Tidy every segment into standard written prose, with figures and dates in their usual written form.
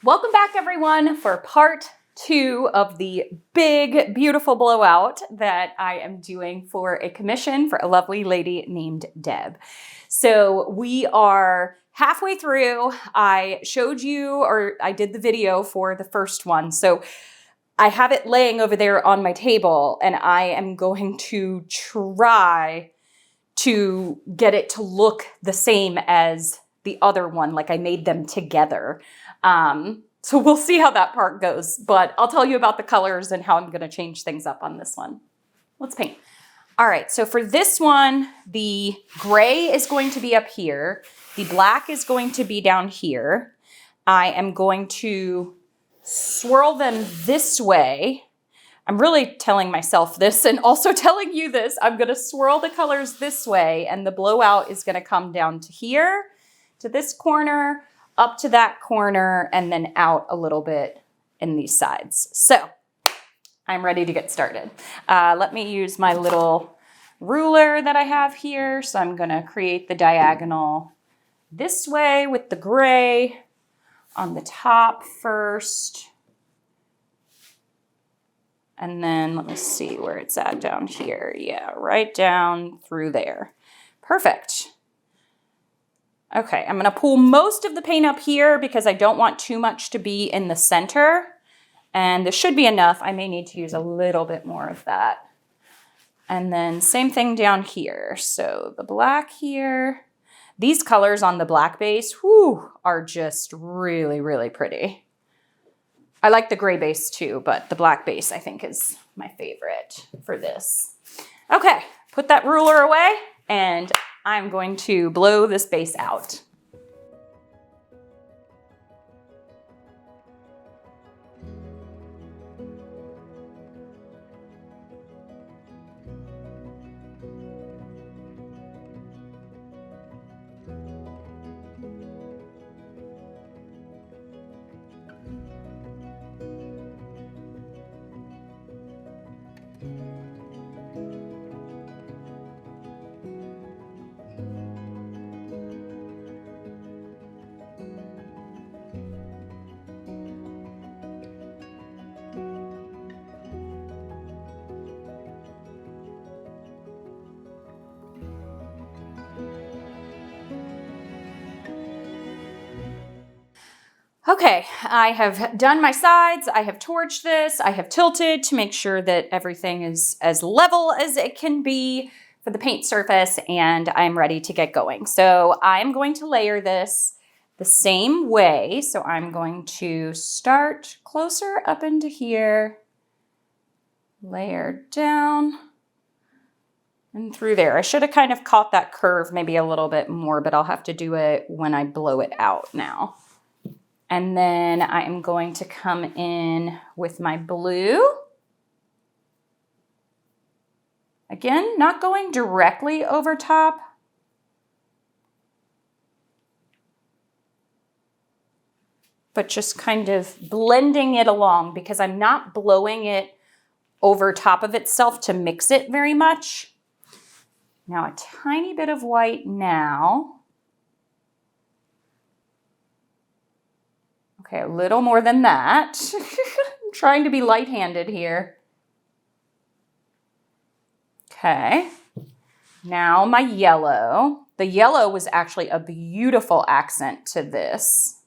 Welcome back everyone for part 2 of the big, beautiful blowout that I am doing for a commission for a lovely lady named Deb. So we are halfway through. I showed you, or I did the video for the first one. So I have it laying over there on my table and I am going to try to get it to look the same as the other one, like I made them together. So we'll see how that part goes, but I'll tell you about the colors and how I'm going to change things up on this one. Let's paint. All right, so for this one, the gray is going to be up here. The black is going to be down here. I am going to swirl them this way. I'm really telling myself this and also telling you this. I'm going to swirl the colors this way, and the blowout is going to come down to here, to this corner, up to that corner, and then out a little bit in these sides. So I'm ready to get started. Let me use my little ruler that I have here. So I'm going to create the diagonal this way with the gray on the top first. And then let me see where it's at down here. Yeah, right down through there. Perfect. Okay, I'm going to pull most of the paint up here because I don't want too much to be in the center. And this should be enough. I may need to use a little bit more of that. And then same thing down here. So the black here. These colors on the black base, whew, are just really, really pretty. I like the gray base too, but the black base I think is my favorite for this. Okay, put that ruler away and I'm going to blow this base out. Okay, I have done my sides, I have torched this, I have tilted to make sure that everything is as level as it can be for the paint surface, and I'm ready to get going. So I'm going to layer this the same way. So I'm going to start closer up into here, layer down and through there. I should have kind of caught that curve maybe a little bit more, but I'll have to do it when I blow it out now. And then I am going to come in with my blue. Again, not going directly over top. But just kind of blending it along because I'm not blowing it over top of itself to mix it very much. Now a tiny bit of white now. Okay, a little more than that. I'm trying to be light-handed here. Okay, now my yellow. The yellow was actually a beautiful accent to this.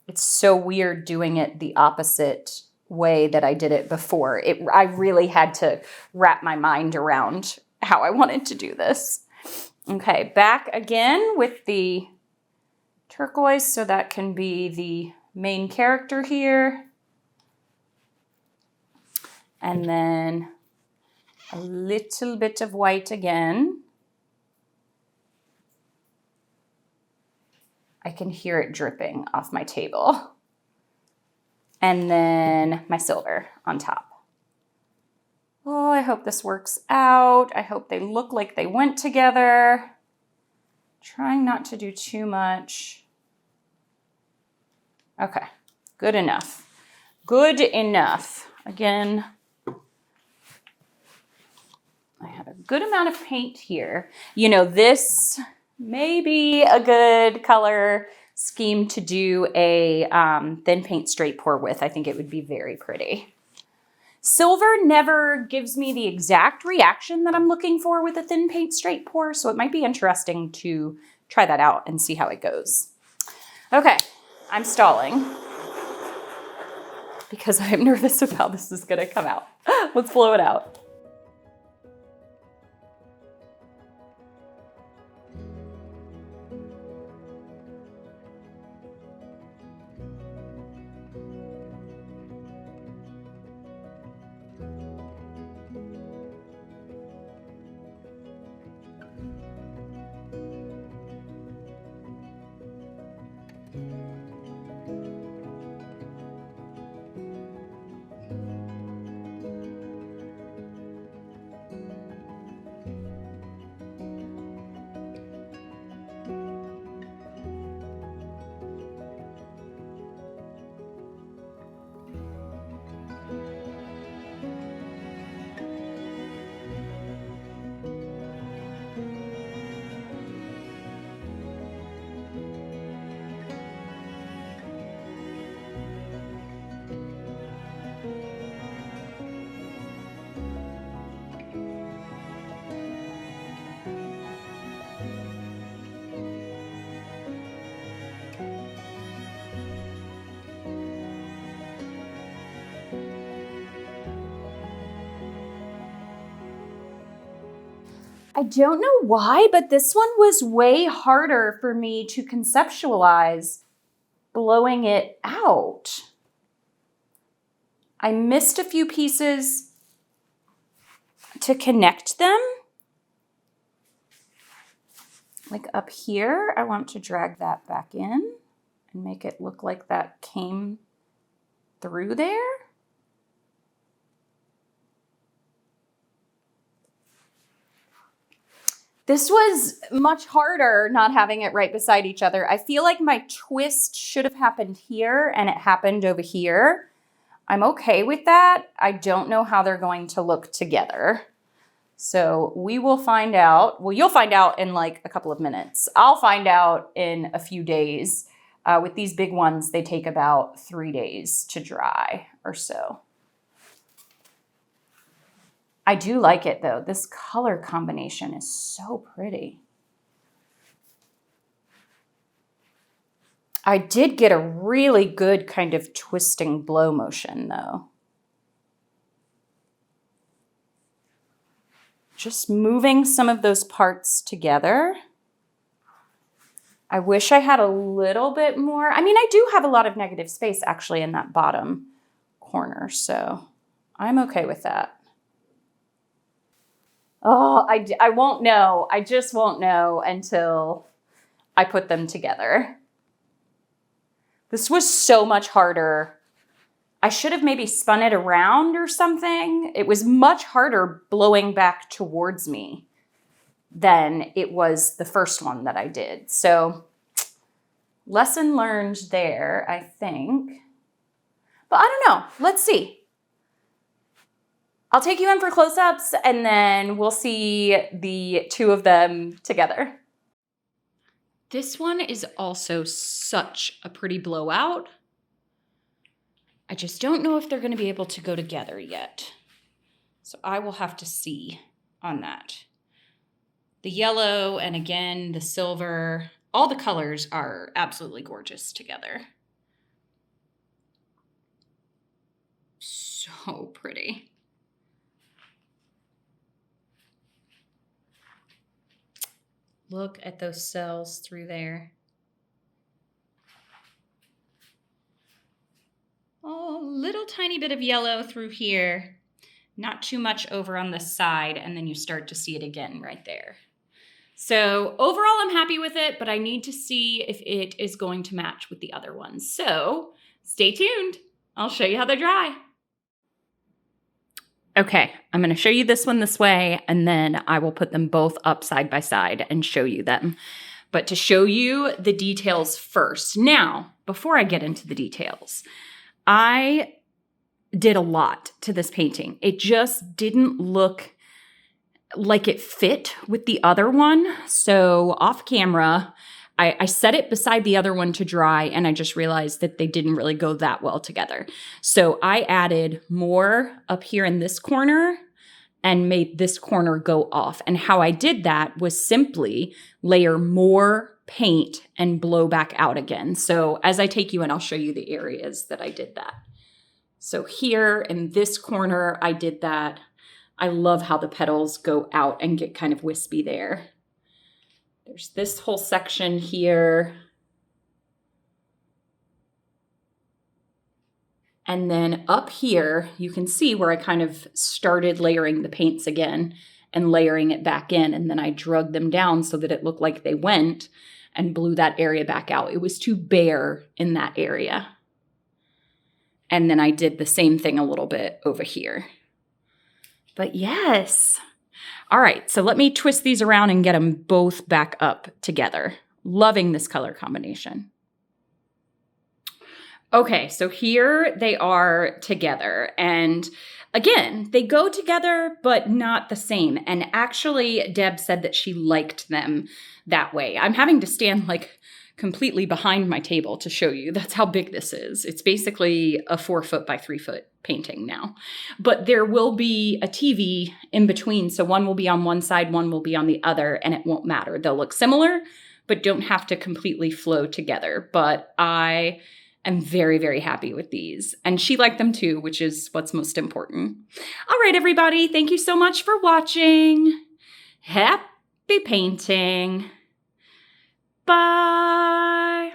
It's so weird doing it the opposite way that I did it before. I really had to wrap my mind around how I wanted to do this. Okay, back again with the turquoise, so that can be the main character here. And then a little bit of white again. I can hear it dripping off my table. And then my silver on top. Oh, I hope this works out. I hope they look like they went together. Trying not to do too much. Okay, good enough. Good enough. Again, I have a good amount of paint here. You know, this may be a good color scheme to do a thin paint straight pour with. I think it would be very pretty. Silver never gives me the exact reaction that I'm looking for with a thin paint straight pour, so it might be interesting to try that out and see how it goes. Okay, I'm stalling because I'm nervous of how this is gonna come out. Let's blow it out. I don't know why, but this one was way harder for me to conceptualize blowing it out. I missed a few pieces to connect them. Like up here, I want to drag that back in and make it look like that came through there. This was much harder not having it right beside each other. I feel like my twist should have happened here and it happened over here. I'm okay with that. I don't know how they're going to look together. So we will find out. Well, you'll find out in like a couple of minutes. I'll find out in a few days. With these big ones, they take about 3 days to dry or so. I do like it though. This color combination is so pretty. I did get a really good kind of twisting blow motion though. Just moving some of those parts together. I wish I had a little bit more. I mean, I do have a lot of negative space actually in that bottom corner, so I'm okay with that. Oh, I won't know. I just won't know until I put them together. This was so much harder. I should have maybe spun it around or something. It was much harder blowing back towards me than it was the first one that I did. So lesson learned there, I think. But I don't know. Let's see. I'll take you in for close-ups and then we'll see the two of them together. This one is also such a pretty blowout. I just don't know if they're going to be able to go together yet. So I will have to see on that. The yellow and again, the silver, all the colors are absolutely gorgeous together. So pretty. Look at those cells through there. Oh, little tiny bit of yellow through here. Not too much over on the side, and then you start to see it again right there. So overall, I'm happy with it, but I need to see if it is going to match with the other ones. So stay tuned. I'll show you how they dry. Okay, I'm going to show you this one this way, and then I will put them both up side by side and show you them. But to show you the details first. Now, before I get into the details, I did a lot to this painting. It just didn't look like it fit with the other one. So off camera, I set it beside the other one to dry, and I just realized that they didn't really go that well together. So I added more up here in this corner and made this corner go off. And how I did that was simply layer more paint and blow back out again. So as I take you in, I'll show you the areas that I did that. So here in this corner, I did that. I love how the petals go out and get kind of wispy there. There's this whole section here. And then up here, you can see where I kind of started layering the paints again and layering it back in. And then I drug them down so that it looked like they went and blew that area back out. It was too bare in that area. And then I did the same thing a little bit over here. But yes. All right, so let me twist these around and get them both back up together. Loving this color combination. Okay, so here they are together. And again, they go together, but not the same. And actually, Deb said that she liked them that way. I'm having to stand like completely behind my table to show you. That's how big this is. It's basically a 4 foot by 3 foot painting now. But there will be a TV in between. So one will be on one side, one will be on the other, and it won't matter. They'll look similar, but don't have to completely flow together. But I am very, very happy with these. And she liked them too, which is what's most important. All right, everybody. Thank you so much for watching. Happy painting. Bye.